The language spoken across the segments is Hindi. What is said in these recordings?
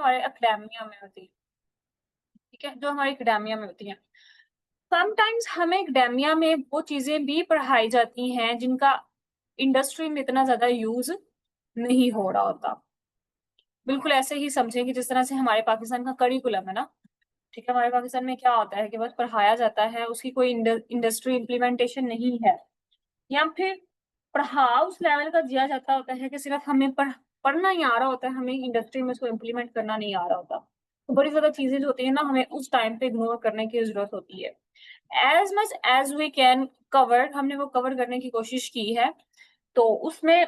हमारे एकेडमिया में होती है, ठीक है, जो हमारी एकेडमिया में होती है। समटाइम्स हमें एकेडमिया में वो चीजें भी पढ़ाई जाती हैं जिनका इंडस्ट्री में इतना ज्यादा यूज नहीं हो रहा होता। बिल्कुल ऐसे ही समझें कि जिस तरह से हमारे पाकिस्तान का करिकुलम है ना, ठीक है, हमारे पाकिस्तान में क्या होता है कि बस पढ़ाया जाता है, उसकी कोई इंडस्ट्री इम्प्लीमेंटेशन नहीं है, या फिर पढ़ा उस लेवल का दिया जाता होता है कि सिर्फ हमें पढ़ना ही आ रहा होता है, हमें इंडस्ट्री में उसको इम्प्लीमेंट करना नहीं आ रहा होता। तो बड़ी ज्यादा चीजें जो होती है ना, हमें उस टाइम पे इग्नोर करने की जरूरत होती है। As much as we can cover, हमने वो कवर करने की कोशिश की है। तो उसमें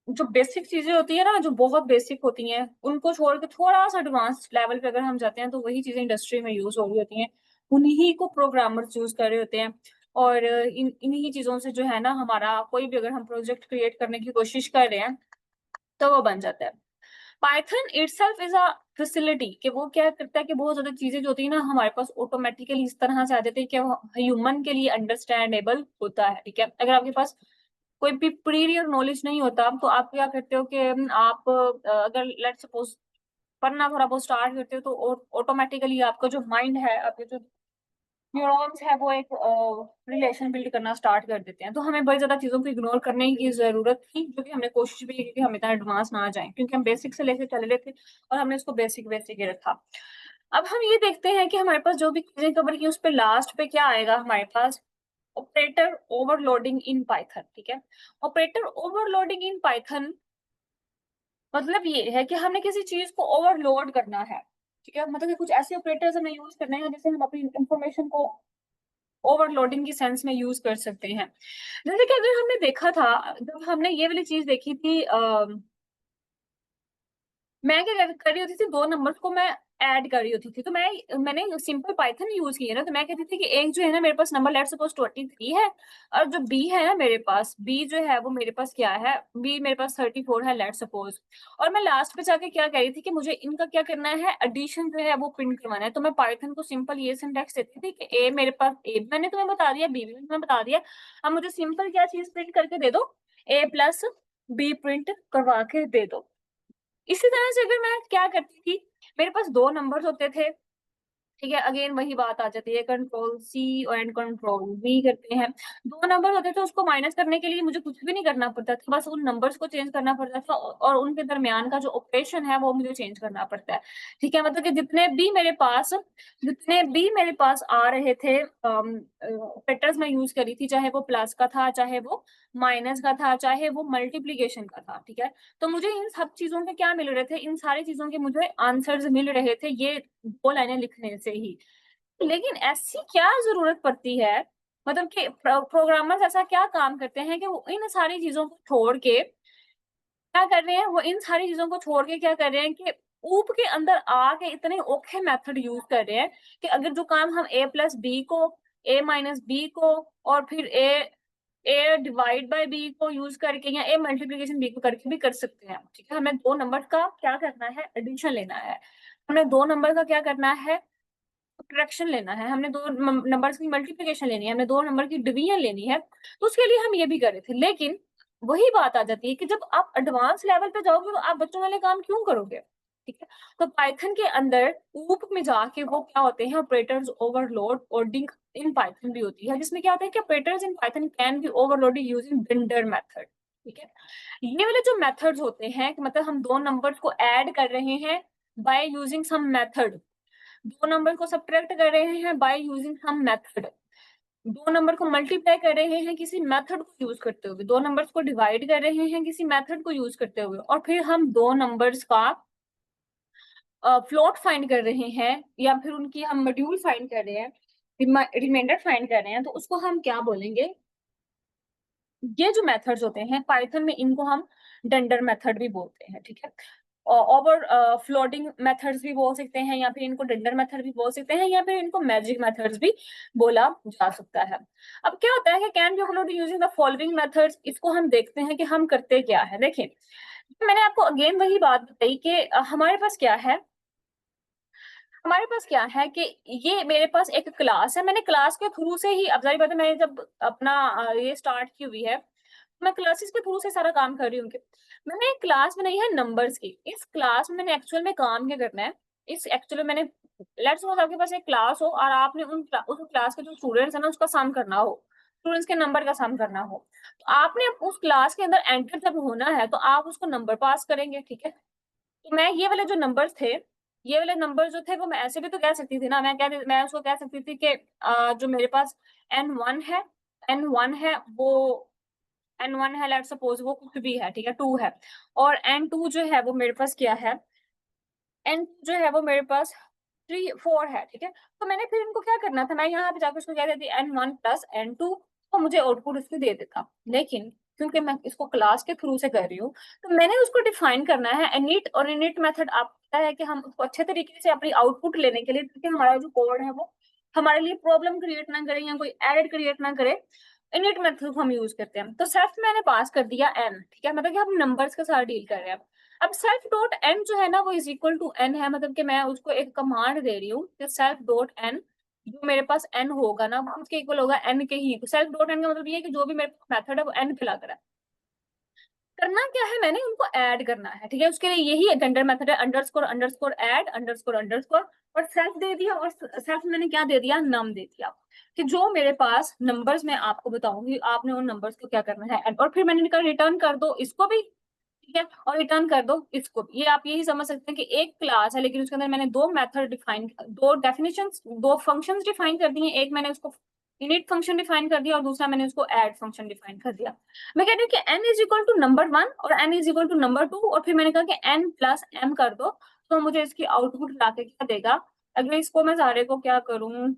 जो बेसिक चीजें होती है ना, जो बहुत बेसिक होती हैं, उनको छोड़ के थोड़ा सा एडवांस लेवल पे अगर हम जाते हैं तो वही चीजें इंडस्ट्री में यूज हो रही होती हैं, उन्हीं को प्रोग्रामर्स यूज कर रहे होते हैं। और इन्हीं चीजों से जो है ना, हमारा कोई भी अगर हम प्रोजेक्ट क्रिएट करने की कोशिश कर रहे हैं तो वो बन जाता है। Python itself is a facility, कि वो क्या करता है कि बहुत ज्यादा चीजें जो होती है ना हमारे पास ऑटोमेटिकली इस तरह से आ जाती है कि वो ह्यूमन के लिए अंडरस्टैंडेबल होता है, ठीक है। अगर आपके पास कोई भी प्रीवियर नॉलेज नहीं होता तो आप क्या करते हो कि आप अगर लेट्स सपोज पढ़ना थोड़ा बहुत स्टार्ट करते हो तो ऑटोमेटिकली आपका जो माइंड है, आपके जो न्यूरॉन्स है, वो एक रिलेशन बिल्ड करना स्टार्ट कर देते हैं। तो हमें बड़ी ज्यादा चीजों को इग्नोर करने की जरूरत थी, जो कि हमने कोशिश भी की कि हम इतना एडवांस ना जाएं, क्योंकि हम बेसिक से लेकर चले रहे थे और हमने इसको बेसिक बेसिक ही रखा। अब हम ये देखते हैं कि हमारे पास जो भी चीजें कवर की उस पे लास्ट पे क्या आएगा हमारे पास, ऑपरेटर ओवरलोडिंग इन पाइथन, ठीक है। ऑपरेटर ओवरलोडिंग इन पाइथन मतलब ये है कि हमने किसी चीज को ओवरलोड करना है, ठीक है। मतलब कि कुछ ऐसे ऑपरेटर्स हमें यूज करने हैं जिससे हम अपनी इंफॉर्मेशन को ओवरलोडिंग की सेंस में यूज कर सकते हैं। जैसे कि अगर हमने देखा था, जब हमने ये वाली चीज देखी थी, मैं क्या कर रही होती थी, दो नंबर्स को मैं ऐड कर रही होती थी, तो मैंने सिंपल पाइथन यूज की है ना, तो मैं कहती थी कि एक जो है ना मेरे पास नंबर लेट्स सपोज 23 है, और जो बी है ना मेरे पास, बी जो है वो मेरे पास क्या है, बी मेरे पास 34 है लेट्स सपोज। और मैं लास्ट पे जाके क्या कह रही थी कि मुझे इनका क्या करना है, एडिशन जो है वो प्रिंट करवाना है। तो मैं पाइथन को सिंपल ये सिंटैक्स देती थी कि ए मेरे पास, ए मैंने तुम्हें बता दिया, बी भी तुम्हें बता दिया, अब मुझे सिंपल क्या चीज प्रिंट करके दे दो, ए प्लस बी प्रिंट करवा के दे दो। इसी तरह से अगर मैं क्या करती थी, मेरे पास दो नंबर्स होते थे, ठीक है, अगेन वही बात आ जाती है, control C and control V करते हैं। दो नंबर होते थे, उसको माइनस करने के लिए मुझे कुछ भी नहीं करना पड़ता था, बस उन नंबर्स को चेंज करना पड़ता था और उनके दरमियान का जो ऑपरेशन है वो मुझे चेंज करना पड़ता है, ठीक है। मतलब कि जितने भी मेरे पास आ रहे थे ऑपरेटर्स मैं यूज करी थी, चाहे वो प्लस का था, चाहे वो माइनस का था, चाहे वो मल्टीप्लीकेशन का था, ठीक है। तो मुझे इन सब चीजों के क्या मिल रहे थे, इन सारी चीजों के मुझे आंसर्स मिल रहे थे ये दो लाइनें लिखने से ही। लेकिन ऐसी क्या जरूरत पड़ती है, मतलब कि प्रोग्रामर्स ऐसा क्या काम करते हैं कि वो इन सारी चीजों को छोड़ के क्या कर रहे हैं, वो इन सारी चीजों को छोड़ के क्या कर रहे हैं कि ऊप के अंदर आके इतने औखे मेथड यूज कर रहे हैं कि अगर जो काम हम ए प्लस बी को, ए माइनस बी को, और फिर ए डिवाइड बाय बी को यूज करके, या ए मल्टीप्लीकेशन बी को करके भी कर सकते हैं, ठीक है। हमें दो नंबर का क्या करना है, एडिशन लेना है। हमें दो नंबर का क्या करना है, सब्ट्रैक्शन लेना है। हमने दो नंबर्स की मल्टीप्लिकेशन लेनी है, हमने दो नंबर की डिवीजन लेनी है। तो उसके लिए हम ये भी कर रहे थे, लेकिन वही बात आ जाती है कि जब आप एडवांस लेवल पे जाओगे तो आप बच्चों वाले काम क्यों करोगे, ठीक है। तो पाइथन के अंदर ऊप में जाके वो क्या होते हैं, ऑपरेटर्स ओवरलोड ओडिंग इन पाइथन भी होती है, जिसमें क्या होता है कि operators in Python can be overloaded using blender method, ठीक है। ये वाले जो मेथड्स होते हैं कि मतलब हम दो नंबर्स को ऐड कर रहे हैं बाय यूजिंग सम मेथड, दो नंबर को सब्ट्रैक्ट कर रहे हैं बाय यूजिंग सम मेथड, दो नंबर को मल्टीप्लाई कर रहे हैं किसी मेथड को यूज करते हुए, दो नंबर्स को डिवाइड कर रहे हैं किसी मेथड को यूज करते हुए, और फिर हम दो नंबर्स का फ्लोट फाइंड कर रहे हैं, या फिर उनकी हम मॉड्यूल फाइंड कर रहे हैं, रिमाइंडर फाइंड कर रहे हैं, तो उसको हम क्या बोलेंगे, ये जो मेथड्स होते हैं पाइथन में इनको हम डंडर मेथड भी बोलते हैं, ठीक है। ओवर फ्लोटिंग मेथड्स भी बोल सकते हैं, या फिर इनको डंडर मेथड भी बोल सकते हैं, या फिर इनको मैजिक मेथड्स भी बोला जा सकता है। अब क्या होता है कि can be overloaded using the following methods, इसको हम देखते हैं कि हम करते क्या है। देखिए, मैंने आपको अगेन वही बात बताई कि हमारे पास क्या है, हमारे पास क्या है कि ये मेरे पास एक क्लास है, मैंने क्लास के थ्रू से ही, अब जाहिर बात है मैंने जब अपना ये स्टार्ट की हुई है मैं क्लासेस के थ्रू से सारा काम कर रही हूँ। मैंने एक क्लास बनाई है नंबर्स की। इस क्लास में मैंने एक्चुअल में काम क्या करना है, इस एक्चुअली मैंने, लेट्स सपोज आपके पास एक क्लास हो और आपने उस क्लास के जो स्टूडेंट्स है ना उसका सम करना हो, स्टूडेंट्स के नंबर का सम करना हो, तो आपने उस क्लास के अंदर एंटर जब होना है तो आप उसको नंबर पास करेंगे, ठीक है। तो मैं ये वाले जो नंबर्स थे, ये वाले नंबर जो थे वो मैं ऐसे भी तो कह सकती थी ना, मैं उसको कह सकती थी कि जो मेरे पास n1 है, n1 है वो, n1 है लेट्स सपोज वो कुछ भी है, ठीक है, 2 है, और n2 जो है वो मेरे पास क्या है, n जो है वो मेरे पास 3 4 है, ठीक है। तो मैंने फिर इनको क्या करना था, मैं यहाँ पे जाकर उसको कह देती n1 प्लस n2, तो मुझे आउटपुट उसको दे देता। लेकिन क्योंकि मैं इसको क्लास के थ्रू से कर रही हूँ, तो मैंने उसको डिफाइन करना है इनिट, और इनिट मेथड आपको पता है कि हम उसको अच्छे तरीके से अपनी आउटपुट लेने के लिए, क्योंकि हमारा जो कोड है वो हमारे लिए प्रॉब्लम क्रिएट ना करे या कोई एरर क्रिएट ना करे, इनिट मेथड को हम यूज करते हैं। तो सेल्फ मैंने पास कर दिया n, ठीक है, मतलब कि हम नंबर्स के साथ डील कर रहे हैं। अब सेल्फ डॉट एन जो है ना वो इज इक्वल टू एन है, मतलब कि मैं उसको एक कमांड दे रही हूँ कि सेल्फ डॉट एन, जो मेरे पास एन होगा ना वो उसके इक्वल होगा एन के ही। तो सेल्फ डॉट एन का मतलब ये है कि जो भी मेरे पास मेथड है वो एन पे लग रहा है। करना क्या है, मैंने उनको ऐड करना है, ठीक है। उसके लिए यही अटेंडर मेथड है, underscore underscore add underscore underscore, और सेल्फ दे दिया, और सेल्फ मैंने क्या दे दिया, नम दे दिया, कि जो मेरे पास नंबर्स मैं आपको बताऊंगी आपने उन नंबर्स को क्या करना है, और फिर मैंने कहा रिटर्न कर दो इसको भी, ठीक है, और रिटर्न कर दो इसको भी। ये आप यही समझ सकते हैं कि एक क्लास है लेकिन उसके अंदर मैंने दो मेथड डिफाइन, दो डेफिनेशंस, दो फंक्शंस डिफाइन कर दिए। एक मैंने उसको इनिट फंक्शन डिफाइन कर दिया और दूसरा मैंने उसको ऐड फंक्शन डिफाइन कर दिया। मैं कह रही हूँ कि n is equal to number 1 और n is equal to number 2, और फिर मैंने कहा कि n प्लस m कर दो, तो मुझे इसकी आउटपुट ला के क्या देगा। अगर इसको मैं सारे को क्या करूं,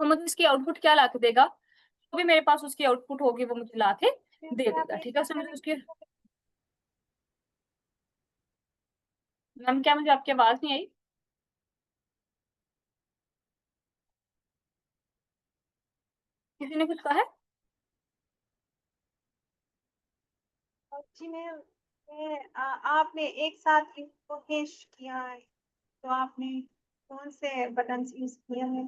तो मुझे इसकी आउटपुट क्या ला के देगा, जो भी मेरे पास उसकी आउटपुट होगी वो मुझे ला के दे देगा, ठीक है। उसमें मुझे उसकी, मैम क्या मुझे आपकी आवाज नहीं आई? किसी ने कुछ कहा है? जी मैम, आपने एक साथ इसको फिश किया है, तो आपने कौन से बटन यूज किया है?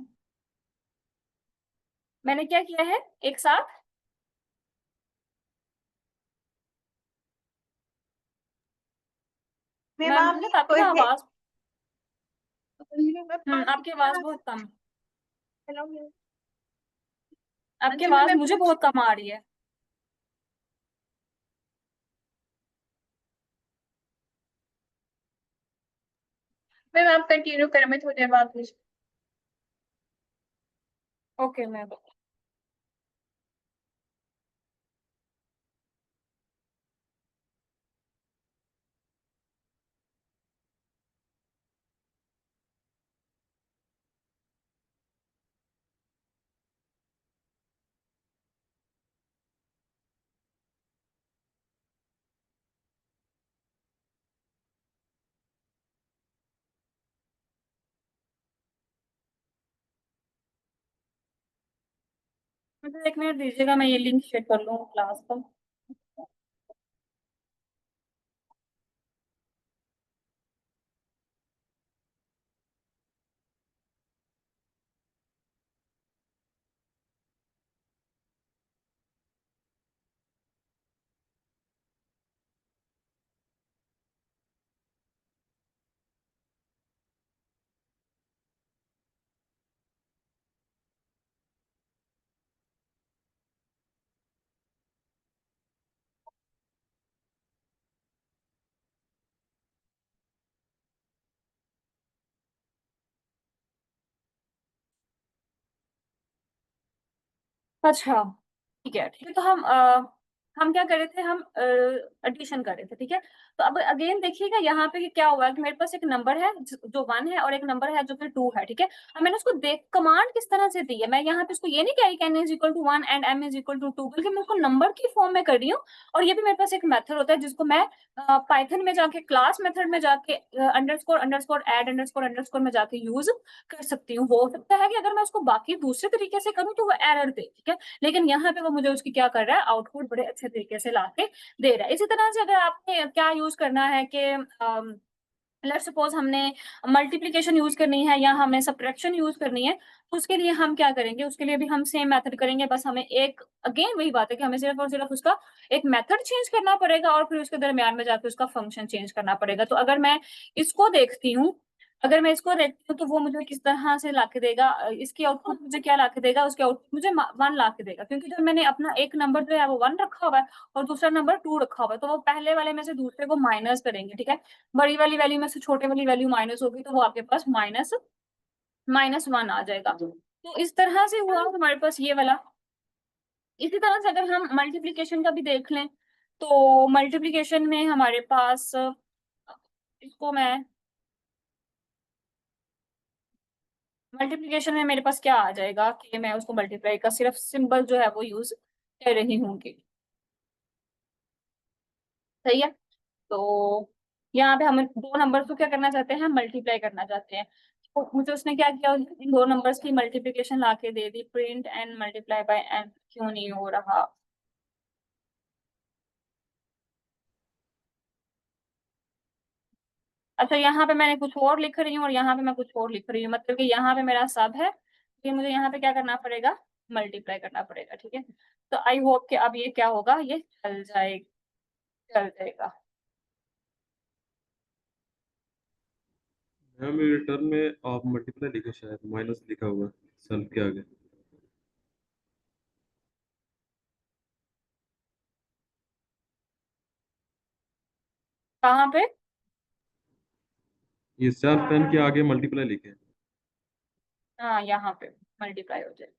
मैंने क्या किया है एक साथ? मैम मैम आपने बहुत आपकी कोई ना आवाज, मैं पानी आपकी आवाज का। बहुत कम, हेलो मैम। हाँ आपकी जी मैम, आवाज मैं मुझे पूछ, बहुत कम आ रही है। मैम आप कंटिन्यू करें, मैं थोड़ी देर बाद पूछ। Okay ma'am. मुझे 1 मिनट दीजिएगा, मैं ये लिंक शेयर कर लूँ क्लास का। अच्छा, ठीक है, ठीक है। तो हम क्या कर रहे थे, हम एडिशन कर रहे थे, ठीक है। तो अब अगेन देखिएगा यहाँ पे कि क्या हुआ कि मेरे पास एक नंबर है जो 1 है और एक नंबर है जो फिर 2 है, ठीक है। अब मैंने उसको देख कमांड किस तरह से दी है, मैं यहाँ पे उसको ये नहीं कह रही कि n is equal to 1 and m is equal to 2, बल्कि मैं उसको नंबर की फॉर्म में कर रही हूँ। और ये भी मेरे पास एक मेथड होता है जिसको मैं पाइथन में जाके क्लास मेथड में जाके underscore underscore add underscore underscore में जाके यूज कर सकती हूँ। हो सकता है कि अगर मैं उसको बाकी दूसरे तरीके से करूँ तो वो एरर दे, ठीक है। लेकिन यहाँ पे वो मुझे उसकी क्या कर रहा है, आउटपुट बड़े अच्छे तरीके से ला के दे रहा है। इसी तरह से अगर आपने क्या यूज करना है कि लेट्स सपोज हमने मल्टीप्लिकेशन यूज करनी है या हमें सब्ट्रैक्शन यूज करनी है, तो उसके लिए हम क्या करेंगे, उसके लिए भी हम सेम मेथड करेंगे, बस हमें एक अगेन वही बात है कि हमें सिर्फ और सिर्फ उसका एक मेथड चेंज करना पड़ेगा और फिर उसके दरमियान में जाकर उसका फंक्शन चेंज करना पड़ेगा। तो अगर मैं इसको देखती हूँ, अगर मैं इसको देखती हूँ तो वो मुझे किस तरह से ला के देगा, इसकी आउटपुट मुझे क्या ला के देगा, उसके आउटपुट मुझे 1 ला के देगा, क्योंकि जब मैंने अपना एक नंबर जो है वो 1 रखा हुआ है और दूसरा नंबर 2 रखा हुआ है, तो वो पहले वाले में से दूसरे को माइनस करेंगे, ठीक है। बड़ी वाली वैल्यू में से छोटे वाली वैल्यू माइनस होगी, तो वो आपके पास माइनस माइनस 1 आ जाएगा। तो इस तरह से हुआ हमारे पास ये वाला। इसी तरह से अगर हम मल्टीप्लिकेशन का भी देख लें, तो मल्टीप्लिकेशन में हमारे पास इसको मैं मल्टीप्लिकेशन में मेरे पास क्या आ जाएगा कि मैं उसको मल्टीप्लाई का सिर्फ सिंबल जो है वो यूज कर रही होंगी, सही है। तो यहाँ पे हम दो नंबर्स को क्या करना चाहते हैं, मल्टीप्लाई करना चाहते हैं। तो मुझे उसने क्या किया, इन दो नंबर्स की मल्टीप्लिकेशन लाके दे दी, print N multiply by N, क्यों नहीं हो रहा। अच्छा, यहाँ पे मैंने कुछ और लिख रही हूँ और यहाँ पे मैं कुछ और लिख रही हूँ, मतलब कि यहाँ पे मेरा सब है, ये मुझे यहाँ पे क्या करना पड़ेगा, मल्टीप्लाई करना पड़ेगा, ठीक है। तो आई होप कि अब ये क्या होगा, ये चल जाएगा। मैम रिटर्न में आप मल्टीप्लाई लिखे, शायद माइनस लिखा हुआ है सेल्फ के आगे। कहाँ पे? ये सेल्फ पेन के आगे मल्टीप्लाई लिखे हैं। हाँ, यहाँ पे मल्टीप्लाई हो जाएगा,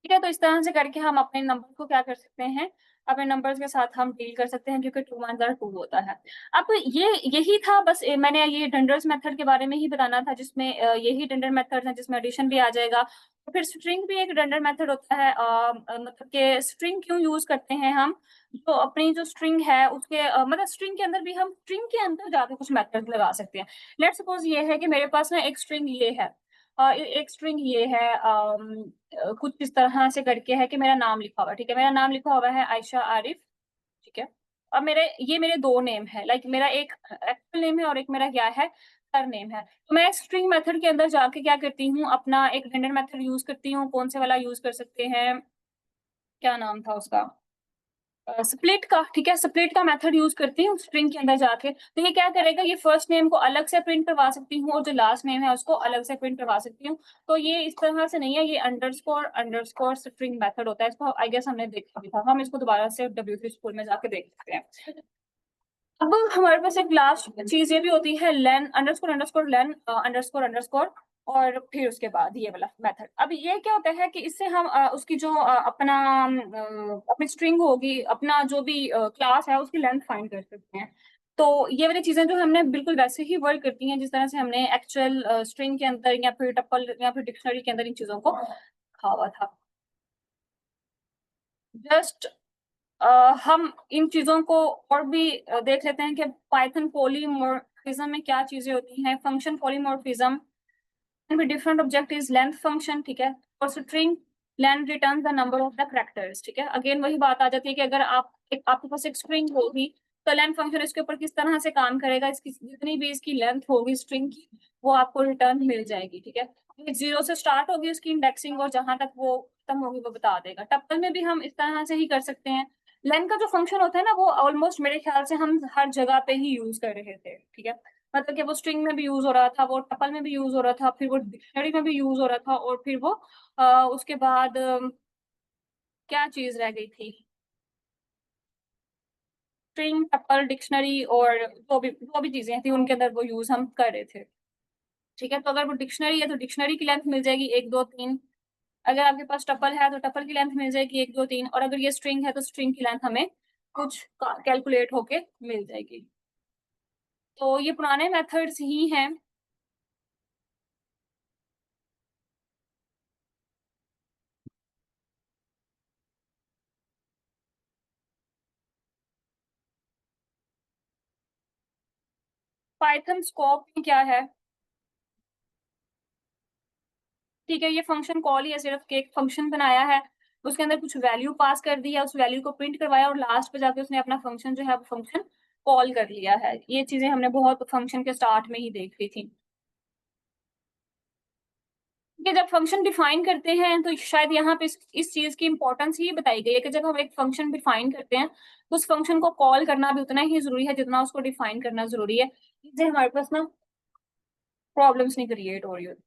ठीक है। तो इस तरह से करके हम अपने नंबर को क्या कर सकते हैं, अपने नंबर्स के साथ हम डील कर सकते हैं, क्योंकि 2 1 ज़ा 2 होता है। अब ये यही था बस, मैंने ये डंडर्स मेथड के बारे में ही बताना था, जिसमें यही डंडर मेथड है जिसमें एडिशन भी आ जाएगा। तो फिर स्ट्रिंग भी एक डंडर मेथड होता है, मतलब कि स्ट्रिंग क्यों यूज करते हैं हम, जो अपनी जो स्ट्रिंग है उसके मतलब स्ट्रिंग के अंदर भी हम स्ट्रिंग के अंदर जाके कुछ मेथड लगा सकते हैं। लेट्स सपोज ये है कि मेरे पास ना एक स्ट्रिंग ये है, एक स्ट्रिंग ये है, कुछ इस तरह से करके है कि मेरा नाम लिखा हुआ है, ठीक है, मेरा नाम लिखा हुआ है आयशा आरिफ, ठीक है। अब मेरे दो नेम है, लाइक मेरा एक एक्चुअल नेम है और एक मेरा क्या है, सर नेम है। तो मैं स्ट्रिंग मेथड के अंदर जाके क्या करती हूँ, अपना एक जेंडर मेथड यूज करती हूँ, कौन से वाला यूज कर सकते हैं, क्या नाम था उसका, स्प्लिट का, ठीक है, स्प्लिट का मेथड यूज करती हूँ स्ट्रिंग के अंदर जाके। तो ये क्या करेगा, ये फर्स्ट नेम को अलग से प्रिंट करवा सकती हूँ और जो लास्ट नेम है उसको अलग से प्रिंट करवा सकती हूँ। तो ये इस तरह से नहीं है, ये अंडरस्कोर अंडरस्कोर स्ट्रिंग मेथड होता है, इसको आई गेस हमने देखा भी था, हम इसको दोबारा से W3 स्कूल में जाके देख सकते हैं। अब हमारे पास एक लास्ट चीज ये भी होती है, लेन अंडरस्कोर अंडरस्कोर लेन अंडरस्कोर अंडरस्कोर, और फिर उसके बाद ये वाला मेथड। अब ये क्या होता है कि इससे हम उसकी जो अपनी स्ट्रिंग होगी, अपना जो भी क्लास है उसकी लेंथ फाइंड कर सकते हैं। तो ये वाली चीजें जो हमने बिल्कुल वैसे ही वर्क करती हैं जिस तरह से हमने एक्चुअल स्ट्रिंग के अंदर या फिर टपल या फिर डिक्शनरी के अंदर इन चीजों को लिखा हुआ था। जस्ट हम इन चीजों को और भी देख लेते हैं कि पाइथन पॉलीमॉर्फिज्म में क्या चीजें होती हैं। फंक्शन पॉलीमॉर्फिज्म में different object is length function, ठीक है, और string length return the number of the characters, ठीक है। अगेन वही बात आ जाती है कि अगर आपके पास एक स्ट्रिंग होगी तो लेंथ फंक्शन इसके ऊपर किस तरह से काम करेगा, इसकी जितनी भी इसकी लेंथ होगी स्ट्रिंग की वो आपको रिटर्न मिल जाएगी, ठीक है। 0 से स्टार्ट होगी उसकी इंडेक्सिंग और जहां तक वो खत्म होगी वो बता देगा। टप्पल में भी हम इस तरह से ही कर सकते हैं। लेन का जो फंक्शन होता है ना, वो ऑलमोस्ट मेरे ख्याल से हम हर जगह पे ही यूज कर रहे थे, ठीक है। मतलब कि वो स्ट्रिंग में भी यूज हो रहा था, वो टपल में भी यूज हो रहा था, फिर वो डिक्शनरी में भी यूज हो रहा था, और फिर वो उसके बाद क्या चीज रह गई थी, स्ट्रिंग टपल डिक्शनरी और जो भी चीजें थी उनके अंदर वो यूज हम कर रहे थे, ठीक है। तो अगर वो डिक्शनरी है तो डिक्शनरी की लेंथ मिल जाएगी 1 2 3, अगर आपके पास टपल है तो टपल की लेंथ मिल जाएगी 1 2 3, और अगर ये स्ट्रिंग है तो स्ट्रिंग की लेंथ हमें कुछ कैलकुलेट होके मिल जाएगी। तो ये पुराने मेथड्स ही हैं। पाइथन स्कोप में क्या है, ठीक है, ये फंक्शन कॉल ही है, सिर्फ कि एक फंक्शन बनाया है, उसके अंदर कुछ वैल्यू पास कर दी है, उस वैल्यू को प्रिंट करवाया और लास्ट पे जाके उसने अपना फंक्शन जो है वो फंक्शन कॉल कर लिया है। ये चीजें हमने बहुत फंक्शन के स्टार्ट में ही देख ली थी। कि जब फंक्शन डिफाइन करते हैं तो शायद यहाँ पे इस चीज की इंपॉर्टेंस ही बताई गई है कि जब हम एक फंक्शन डिफाइन करते हैं तो उस फंक्शन को कॉल करना भी उतना ही जरूरी है जितना उसको डिफाइन करना जरूरी है। इससे हमारे पास ना प्रॉब्लम्स नहीं क्रिएट हो रही होती।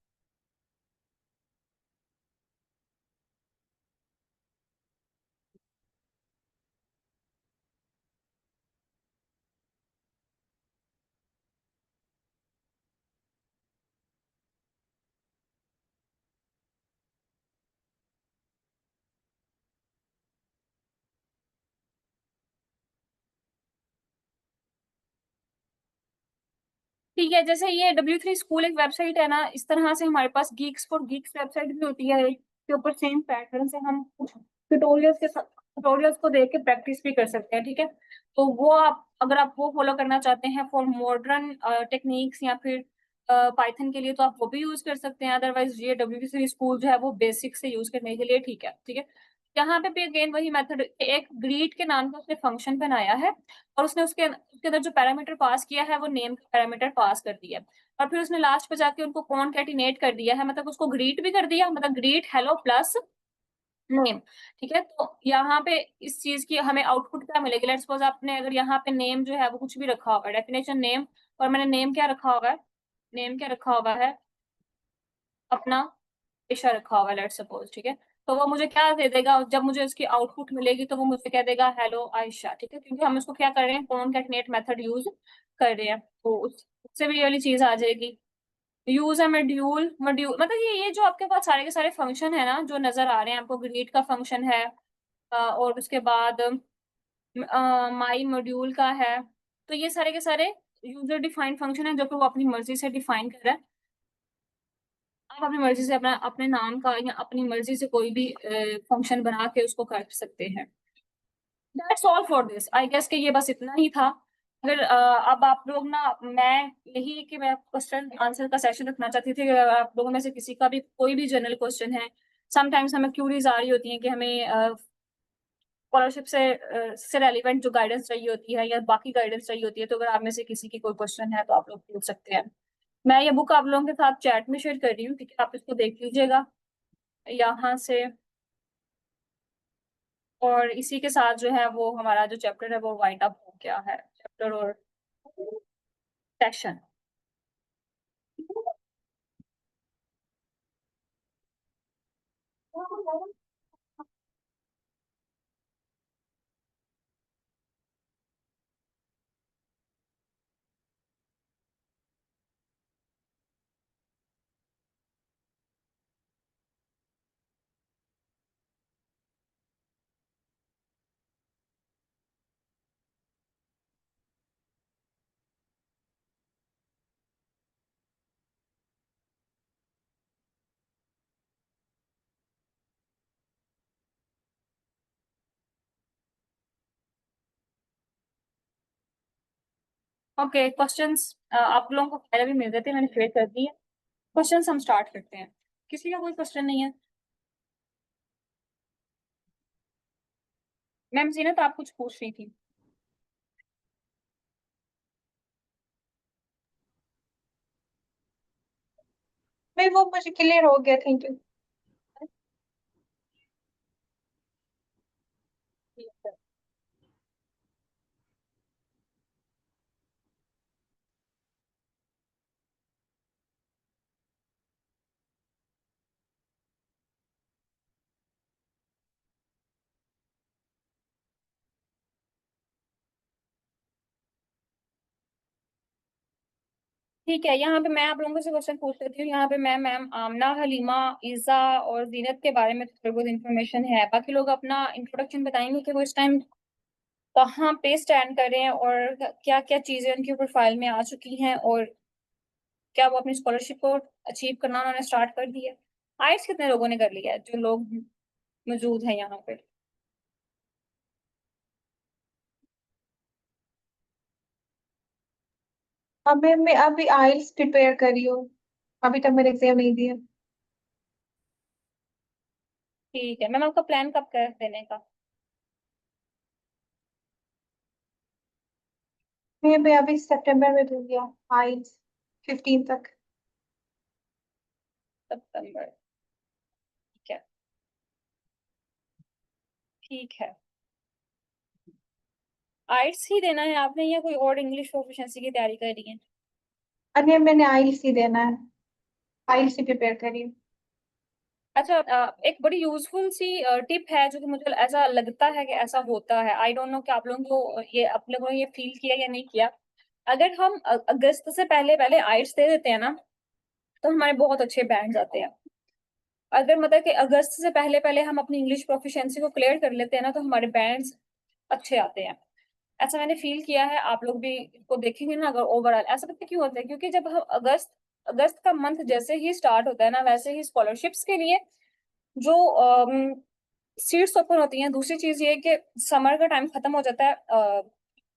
ठीक है, जैसे ये W3 स्कूल एक वेबसाइट है ना, इस तरह से हमारे पास गीक्स फॉर गीक्स वेबसाइट भी होती है के ऊपर सेम पैटर्न से हम कुछ ट्यूटोरियल्स को देख के प्रैक्टिस भी कर सकते हैं। ठीक है, तो वो आप अगर आप वो फॉलो करना चाहते हैं फॉर मॉडर्न टेक्निक्स या फिर पाइथन के लिए तो आप वो भी यूज कर सकते हैं। अदरवाइज ये W3 स्कूल जो है वो बेसिक से यूज करने के लिए ठीक है। ठीक है, यहाँ पे भी अगेन वही मेथड, एक ग्रीट के नाम का उसने फंक्शन बनाया है और उसने उसके अंदर जो पैरामीटर पास किया है वो नेम का पैरामीटर पास कर दिया, और फिर उसने लास्ट पे जाके उनको कॉनकैटिनेट कर दिया है, मतलब उसको ग्रीट भी कर दिया, मतलब ग्रीट हेलो प्लस नेम। ठीक है, तो यहाँ पे इस चीज की हमें आउटपुट क्या मिलेगी। लेट्स सपोज आपने अगर यहाँ पे नेम जो है वो कुछ भी रखा होगा, डेफिनेशन नेम, और मैंने नेम क्या रखा होगा, नेम क्या रखा होगा है अपना आयशा रखा होगा लेट्स सपोज। ठीक है, तो वो मुझे क्या दे देगा, जब मुझे उसकी आउटपुट मिलेगी तो वो मुझे कह देगा हेलो आयशा। ठीक है, क्योंकि हम उसको क्या कर रहे हैं, कॉनकैटिनेट मेथड यूज कर रहे हैं, तो उससे भी ये वाली चीज आ जाएगी। यूज है मॉड्यूल, मॉड्यूल मतलब ये जो आपके पास सारे के सारे फंक्शन है ना जो नजर आ रहे हैं आपको, ग्रीट का फंक्शन है और उसके बाद माई मॉड्यूल का है, तो ये सारे के सारे यूजर डिफाइंड फंक्शन है जो कि वो अपनी मर्जी से डिफाइन कर रहा है। आप अपनी मर्जी से अपना अपने नाम का या अपनी मर्जी से कोई भी फंक्शन बना के उसको कर सकते हैं। That's all for this, I guess कि ये बस इतना ही था। अगर अब आप लोग ना, मैं यही कि मैं क्वेश्चन आंसर का सेशन रखना चाहती थी कि अगर आप लोगों में से किसी का भी कोई भी जनरल क्वेश्चन है, समटाइम्स हमें क्यूरीज आ रही होती हैं कि हमें स्कॉलरशिप से रेलिवेंट जो गाइडेंस चाहिए होती है या बाकी गाइडेंस चाहिए होती है, तो अगर आप में से किसी की कोई क्वेश्चन है तो आप लोग पूछ सकते हैं। मैं ये बुक आप लोगों के साथ चैट में शेयर कर रही हूँ, ठीक है, आप इसको देख लीजिएगा यहाँ से। और इसी के साथ जो है वो हमारा जो चैप्टर है वो वाइंड अप हो गया है, चैप्टर और सेशन। ओके, क्वेश्चंस आप लोगों को पहले भी मिल गए थे, मैंने शेयर कर दी है। क्वेश्चंस हम स्टार्ट करते हैं। किसी का कोई क्वेश्चन नहीं है? मैम जीनत आप कुछ पूछ रही थी। मैं वो मुझे क्लियर हो गया, थैंक यू। ठीक है। ठीक है, यहाँ पे मैं आप लोगों से क्वेश्चन पूछ लेती हूँ। यहाँ पे मैं मैम आमना, हलीमा, ईजा और जीनत के बारे में थोड़ी बहुत इन्फॉर्मेशन है। बाकी लोग अपना इंट्रोडक्शन बताएंगे कि वो इस टाइम कहाँ पे स्टैंड कर रहे हैं और क्या क्या चीजें उनकी प्रोफाइल में आ चुकी हैं, और क्या वो अपनी स्कॉलरशिप को अचीव करना उन्होंने स्टार्ट कर दिया है। आइट्स कितने लोगों ने कर लिया है जो लोग मौजूद हैं यहाँ पे? अब मैं अभी आइल्स प्रिपेयर कर रही हूँ, अभी तक मैंने एग्जाम नहीं दिया। ठीक है मैम, आपका प्लान कब कर देने का? मैं भी अभी सितंबर में दूंगी आइल्स 15 तक। सितंबर, ठीक है, ठीक है। आइट्स ही देना है आपने या कोई और इंग्लिश प्रोफिशिएंसी की तैयारी कर रही है? अरे मैंने आइल्स ही देना है, आइल्स ही प्रिपेयर करी हूँ। अच्छा, एक बड़ी यूजफुल सी टिप है जो कि मुझे ऐसा लगता है कि ऐसा होता है। आई डोंट नो कि आप लोगों को ये, आप लोगों ने ये फील किया या नहीं किया। अगर हम अगस्त से पहले पहले आइट्स दे देते हैं ना, तो हमारे बहुत अच्छे बैंड आते हैं। अगर मतलब कि अगस्त से पहले पहले हम अपनी इंग्लिश प्रोफिशिएंसी को क्लियर कर लेते हैं ना, तो हमारे बैंड्स अच्छे आते हैं। ऐसा मैंने फील किया है, आप लोग भी इसको देखेंगे ना। अगर ओवरऑल ऐसा पता है क्यों होता है, क्योंकि जब हम अगस्त अगस्त का मंथ जैसे ही स्टार्ट होता है ना, वैसे ही स्कॉलरशिप्स के लिए जो सीट्स ओपन होती हैं। दूसरी चीज ये है कि समर का टाइम खत्म हो जाता है,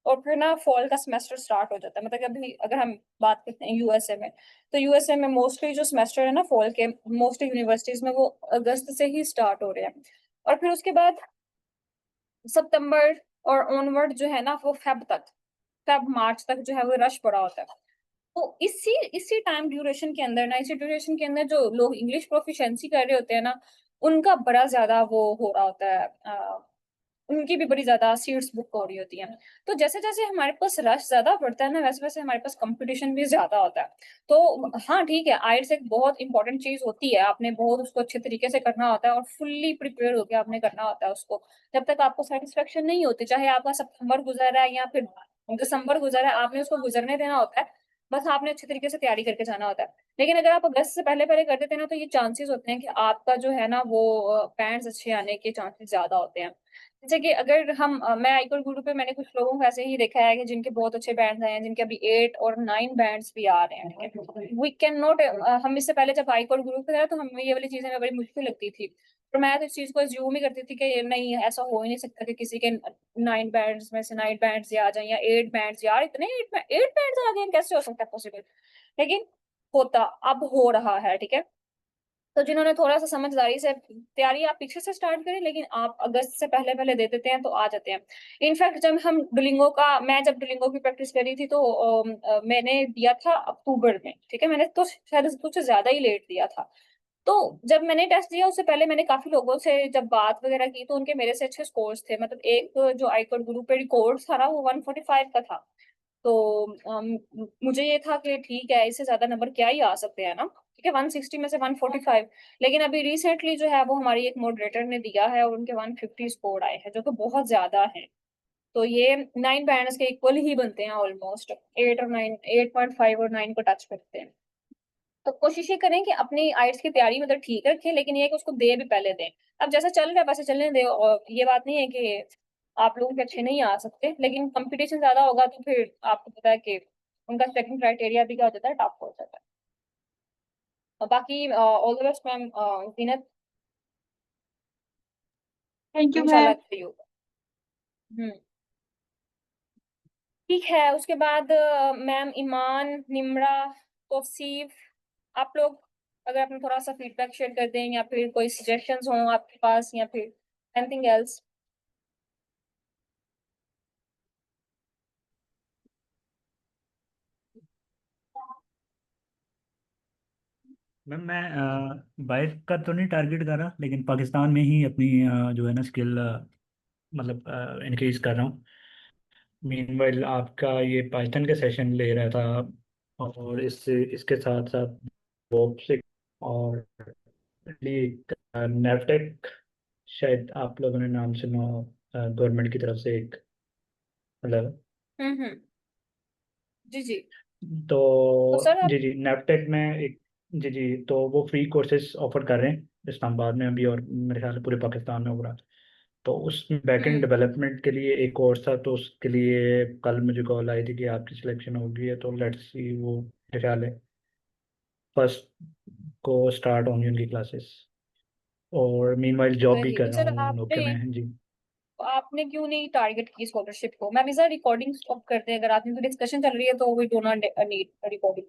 और फिर ना फॉल का सेमेस्टर स्टार्ट हो जाता है। मतलब कि अभी अगर हम बात करते हैं यूएसए में, तो यूएसए में मोस्टली जो सेमेस्टर है ना फॉल के, मोस्टली यूनिवर्सिटीज में वो अगस्त से ही स्टार्ट हो रहे हैं। और फिर उसके बाद सितंबर और ऑनवर्ड जो है ना, वो फेब मार्च तक जो है वो रश पड़ा होता है। तो इसी इसी टाइम ड्यूरेशन के अंदर ना, इसी ड्यूरेशन के अंदर जो लोग इंग्लिश प्रोफिशिएंसी कर रहे होते हैं ना, उनका बड़ा ज्यादा वो हो रहा होता है, उनकी भी बड़ी ज्यादा सीट्स बुक हो रही होती हैं। तो जैसे जैसे हमारे पास रश ज्यादा बढ़ता है ना, वैसे वैसे हमारे पास कंपटीशन भी ज्यादा होता है। तो हाँ ठीक है, आइट्स एक बहुत इंपॉर्टेंट चीज होती है, आपने बहुत उसको अच्छे तरीके से करना होता है और फुल्ली प्रिपेयर होकर आपने करना होता है उसको। जब तक आपको सेटिस्फेक्शन नहीं होती, चाहे आपका सितंबर गुजरा है या फिर दिसंबर गुजरा है, आपने उसको गुजरने देना होता है। बस आपने अच्छे तरीके से तैयारी करके जाना होता है। लेकिन अगर आप अगस्त से पहले पहले कर देते हैं ना, तो ये चांसेस होते हैं कि आपका जो है ना वो बैंड्स अच्छे आने के चांसेस ज्यादा होते हैं। जैसे कि अगर हम मैं आईकोर गुरु पे मैंने कुछ लोगों को ऐसे ही देखा है कि जिनके बहुत अच्छे बैंड्स आए हैं, जिनके अभी 8 और 9 बैंड्स भी आ रहे हैं। वी कैन नॉट, हम इससे पहले जब आईकोर गुरु पे गए तो हमें ये वाली चीजें हमें बड़ी मुश्किल लगती थी। तो मैं तो इस चीज को अज्यूम ही करती थी कि ये नहीं, ऐसा हो ही नहीं सकता कि किसी के 9 बैंड्स में से 9 बैंड्स आ जाए या 8 बैंड्स। यार इतने 8 बैंड्स आ गए, कैसे हो सकता है पॉसिबल? लेकिन होता अब हो रहा है, ठीक है। तो जिन्होंने थोड़ा सा समझदारी से तैयारी, आप पीछे से स्टार्ट करें, लेकिन आप अगस्त से पहले पहले दे देते हैं तो आ जाते हैं। इनफैक्ट जब हम डुलिंगो का, मैं जब डुलिंगो की प्रैक्टिस करी थी तो मैंने दिया था अक्टूबर में, ठीक है। मैंने तो शायद कुछ ज्यादा ही लेट दिया था। तो जब मैंने टेस्ट दिया उससे पहले मैंने काफी लोगों से जब बात वगैरह की, तो उनके मेरे से अच्छे स्कोर्स थे। मतलब एक जो आईकोर ग्रुप पे कोर्स था ना, वो 145 का था। तो मुझे ये था कि ठीक है, इससे ज्यादा नंबर क्या ही आ सकते हैं ना, ठीक है, 160 में से 145। लेकिन अभी रिसेंटली जो है वो हमारी एक मॉडरेटर ने दिया है और उनके 150 स्कोर आए हैं, जो कि बहुत ज्यादा है। तो ये 9 बैंड्स के इक्वल ही बनते हैं ऑलमोस्ट। 8 और 9, 8.5 और 9 को टच करते हैं। तो कोशिश ये करें कि अपनी आइट्स की तैयारी मतलब ठीक रखें, लेकिन ये कि उसको दे भी पहले दें। अब जैसा चल रहा है वैसे चलने दें, और ये बात नहीं है कि आप लोगों के अच्छे नहीं आ सकते, लेकिन कंपटीशन ज्यादा होगा तो फिर आपको पता है कि उनका सेकंड क्राइटेरिया भी क्या हो जाता है, टफ हो जाता है। और बाकी all the best ma'am, Zeenat, thank you इंशाल्लाह मैम। सही होगा। हम्म, ठीक है। उसके बाद मैम ईमान, निम्रा, तौसीफ, आप लोग अगर अपना थोड़ा सा फीडबैक शेयर कर दें, या फिर कोई सजेशंस हो आपके पास, या फिर एनीथिंग एल्स। मैम मैं बाहर का तो नहीं टारगेट कर रहा, लेकिन पाकिस्तान में ही अपनी जो है ना स्किल मतलब इनक्रीज कर रहा हूँ। मीनवाइल आपका ये पाइथन के सेशन ले रहा था, और इससे इसके साथ साथ वॉप से, और नेवटेक, शायद आप लोगों ने नाम सुना, गवर्नमेंट की तरफ से एक, मतलब। हम्म, जी जी। तो तो सर आप, जी जी, नेवटेक में एक, जी जी, तो वो फ्री कोर्सेज ऑफर कर रहे हैं इस्लामाबाद में अभी, और मेरे ख्याल से पूरे पाकिस्तान में हो रहा है। तो उस बैकएंड हम्म डेवलपमेंट के लिए एक कोर्स था, तो उसके लिए कल मुझे कॉल आई थी कि आपकी सिलेक्शन हो गई है, तो लेट्स सी, वो मेरे ख्याल है फर्स्ट को स्टार्ट होंगी उनकी क्लासेस। और मीनवाइल जॉब भी सही। कर तो रहा सर हूँ नोके आपने में जी। आपने क्यों नहीं टारगेट की स्कॉलरशिप को? मैम इस रिकॉर्डिंग स्टॉप करते हैं, अगर आपकी डिस्कशन चल रही है तो we do not need recording.